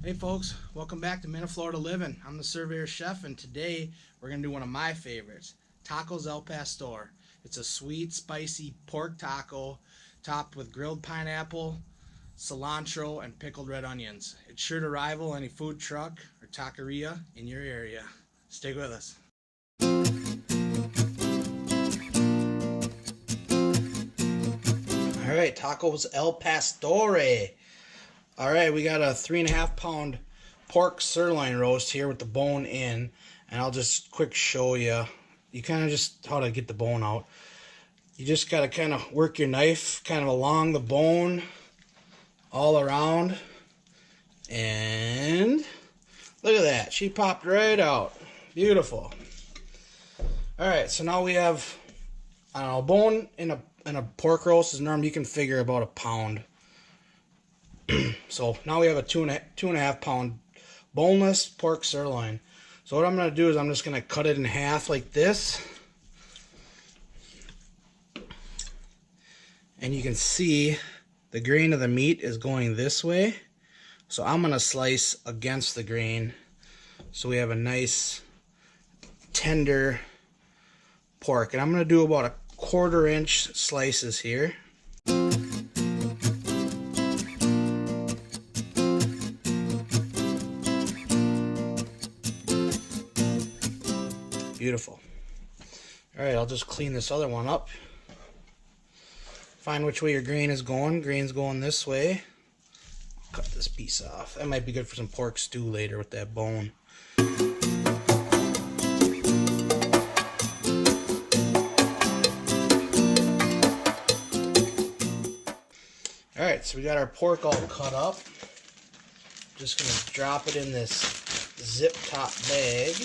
Hey folks, welcome back to Minne-Florida Living. I'm the SurveyorChef, and today we're going to do one of my favorites, Tacos al Pastor. It's a sweet, spicy pork taco topped with grilled pineapple, cilantro, and pickled red onions. It's sure to rival any food truck or taqueria in your area. Stay with us. Alright, Tacos al Pastor. Alright, we got a 3.5 pound pork sirloin roast here with the bone in, and I'll just quick show you. You kind of just how to get the bone out. You just got to kind of work your knife kind of along the bone all around, and look at that, she popped right out. Beautiful. Alright, so now we have, I don't know, bone in a pork roast is normally, you can figure about a pound. So now we have a 2.5 pound boneless pork sirloin. So what I'm going to do is I'm just going to cut it in half like this. And you can see the grain of the meat is going this way. So I'm going to slice against the grain so we have a nice tender pork. And I'm going to do about 1/4 inch slices here. Beautiful. Alright, I'll just clean this other one up. Find which way your grain is going. Grain's going this way. Cut this piece off. That might be good for some pork stew later with that bone. Alright, so we got our pork all cut up. Just going to drop it in this zip top bag.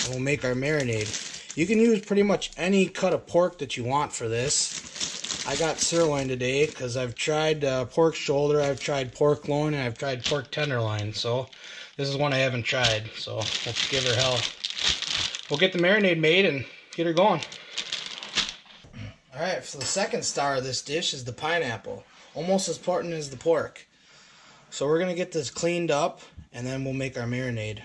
We'll make our marinade. You can use pretty much any cut of pork that you want for this. I got sirloin today because I've tried pork shoulder, I've tried pork loin, and I've tried pork tenderloin. So this is one I haven't tried. So let's give her hell. We'll get the marinade made and get her going. Alright, so the second star of this dish is the pineapple. Almost as important as the pork. So we're going to get this cleaned up and then we'll make our marinade.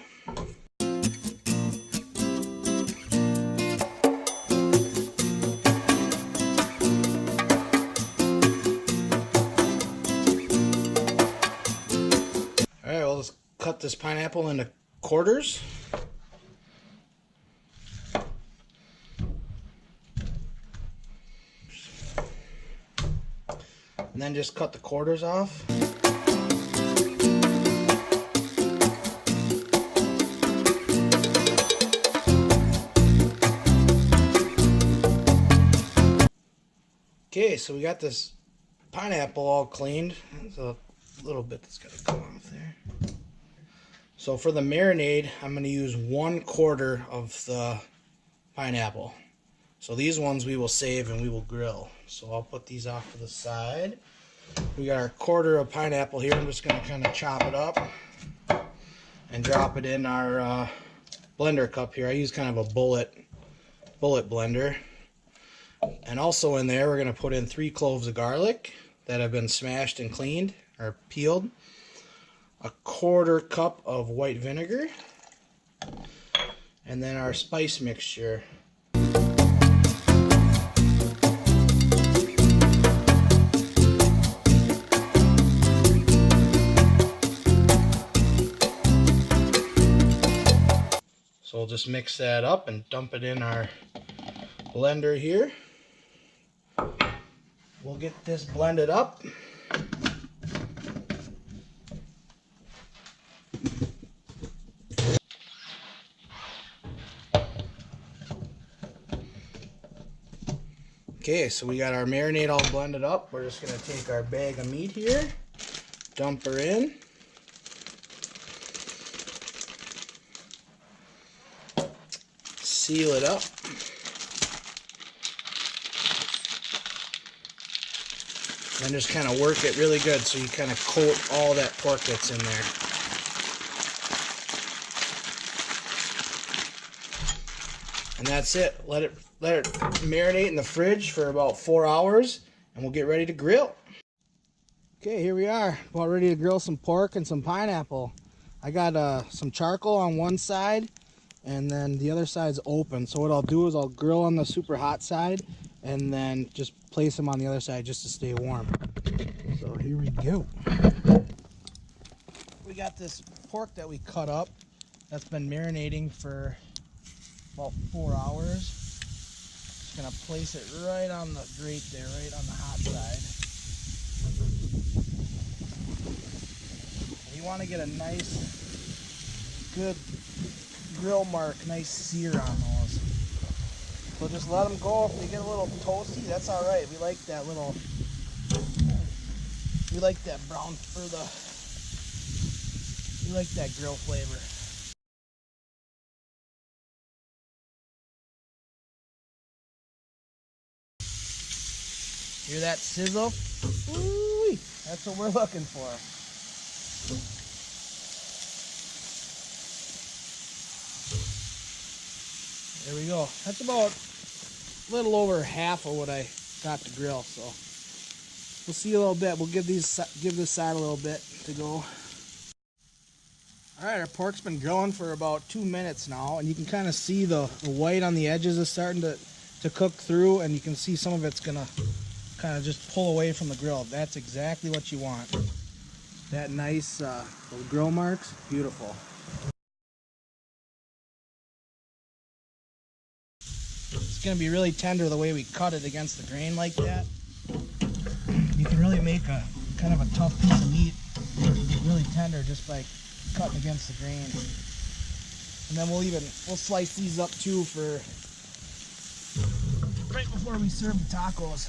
Cut this pineapple into quarters. And then just cut the quarters off. Okay, so we got this pineapple all cleaned. There's a little bit that's got to come off there. So for the marinade, I'm going to use 1/4 of the pineapple. So these ones we will save and we will grill. So I'll put these off to the side. We got our 1/4 of pineapple here. I'm just going to kind of chop it up and drop it in our blender cup here. I use kind of a bullet blender. And also in there, we're going to put in 3 cloves of garlic that have been smashed and cleaned or peeled. 1/4 cup of white vinegar, and then our spice mixture. So we'll just mix that up and dump it in our blender here. We'll get this blended up. Okay, so we got our marinade all blended up. We're just going to take our bag of meat here, dump her in. Seal it up. And just kind of work it really good so you kind of coat all that pork that's in there. And that's it. Let it marinate in the fridge for about 4 hours, and we'll get ready to grill. Okay, here we are, about ready to grill some pork and some pineapple. I got some charcoal on one side, and then the other side's open. So what I'll do is I'll grill on the super hot side, and then just place them on the other side just to stay warm. So here we go. We got this pork that we cut up that's been marinating for about 4 hours. Just gonna place it right on the grate there, right on the hot side. You want to get a nice, good grill mark, nice sear on those. So just let them go. If they get a little toasty, that's all right. We like that little, we like that brown for the, we like that grill flavor. Hear that sizzle? Ooh, that's what we're looking for. There we go. That's about a little over half of what I got to grill. So we'll see a little bit. We'll give this side a little bit to go. All right, our pork's been grilling for about 2 minutes now, and you can kind of see the white on the edges is starting to cook through, and you can see some of it's gonna kind of just pull away from the grill. That's exactly what you want. That nice those grill marks, beautiful. It's gonna be really tender the way we cut it against the grain like that. You can really make a kind of a tough piece of meat really tender just by cutting against the grain. And then we'll slice these up too for right before we serve the tacos.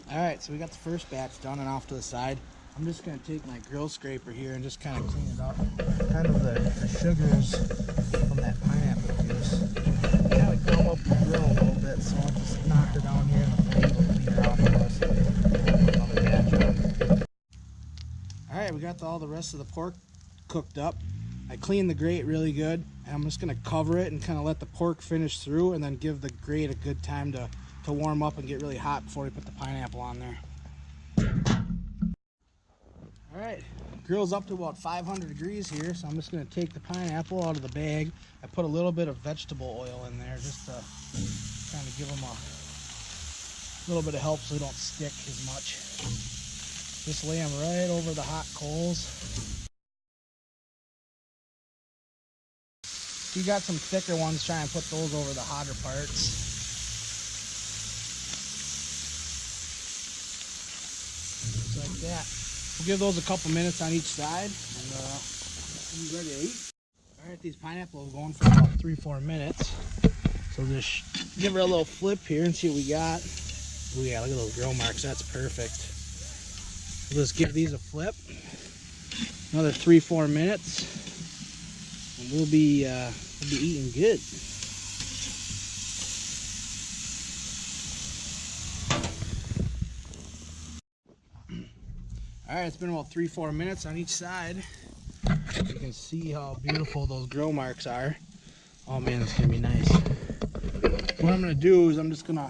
Alright, so we got the first batch done and off to the side. I'm just going to take my grill scraper here and just kind of clean it up. Kind of the sugars from that pineapple juice. Kind of gum up the grill a little bit, so I'll just knock her down here and the flame will clean her off for us. Alright, we got all the rest of the pork cooked up. I cleaned the grate really good, and I'm just going to cover it and kind of let the pork finish through, and then give the grate a good time to warm up and get really hot before we put the pineapple on there. Alright, grill's up to about 500 degrees here, so I'm just going to take the pineapple out of the bag. I put a little bit of vegetable oil in there just to kind of give them a little bit of help so they don't stick as much. Just lay them right over the hot coals. If you got some thicker ones, try and put those over the hotter parts. Just like that. We'll give those a couple minutes on each side, and be ready to eat. Alright, these pineapples are going for about 3-4 minutes. So just give her a little flip here and see what we got. Oh yeah, look at those grill marks, that's perfect. We'll just give these a flip. Another 3-4 minutes, and we'll be eating good. Alright, it's been about 3-4 minutes on each side. You can see how beautiful those grill marks are. Oh man, it's gonna be nice. What I'm gonna do is I'm just gonna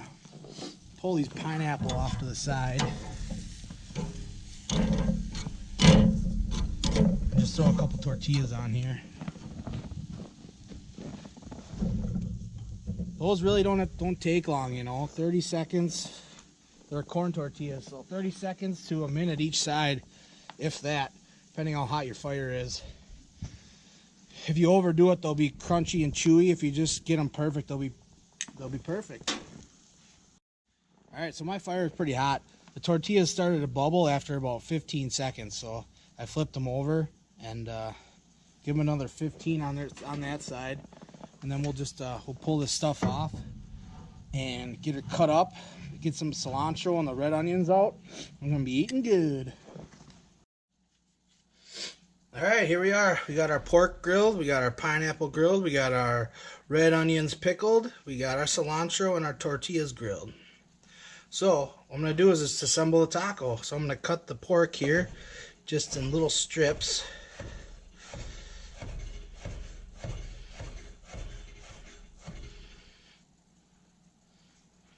pull these pineapple off to the side. Just throw a couple tortillas on here. Those really don't take long, you know, 30 seconds. They're corn tortillas, so 30 seconds to a minute each side, if that, depending on how hot your fire is. If you overdo it, they'll be crunchy and chewy. If you just get them perfect, they'll be perfect. All right, so my fire is pretty hot. The tortillas started to bubble after about 15 seconds, so I flipped them over and give them another 15 on that side, and then we'll just we'll pull this stuff off and get it cut up. Get some cilantro and the red onions out. I'm gonna be eating good. All right, here we are. We got our pork grilled, we got our pineapple grilled, we got our red onions pickled, we got our cilantro and our tortillas grilled. So what I'm gonna do is just assemble a taco. So I'm gonna cut the pork here just in little strips.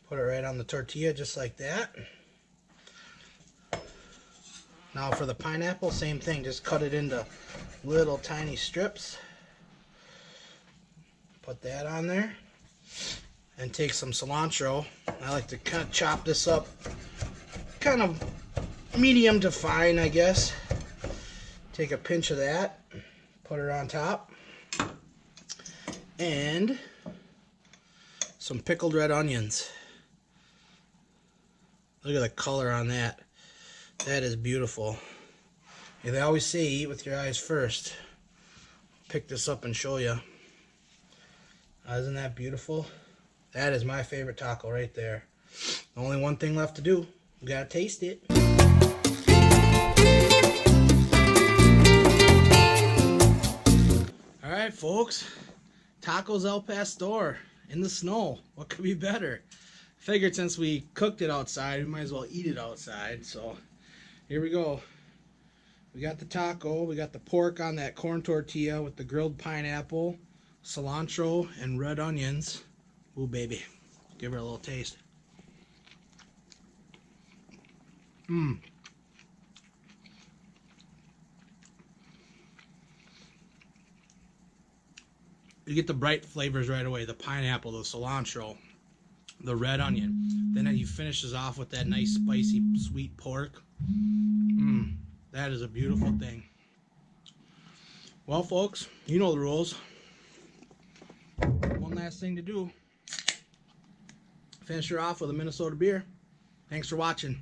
Put it right on the tortilla just like that. Now for the pineapple, same thing. Just cut it into little tiny strips. Put that on there. And take some cilantro. I like to kind of chop this up kind of medium to fine, I guess. Take a pinch of that. Put it on top. And some pickled red onions. Look at the color on that. That is beautiful. Yeah, they always say eat with your eyes first. Pick this up and show you. Isn't that beautiful? That is my favorite taco right there. Only one thing left to do. We gotta taste it. Alright folks. Tacos El Pastor in the snow. What could be better? Figured since we cooked it outside, we might as well eat it outside. So here we go. We got the taco. We got the pork on that corn tortilla with the grilled pineapple, cilantro, and red onions. Ooh, baby. Give her a little taste. Mmm. You get the bright flavors right away. The pineapple, the cilantro, the red onion. Then he finishes off with that nice spicy sweet pork. Mmm. That is a beautiful thing. Well, folks, you know the rules. One last thing to do. Finish her off with a Minnesota beer. Thanks for watching.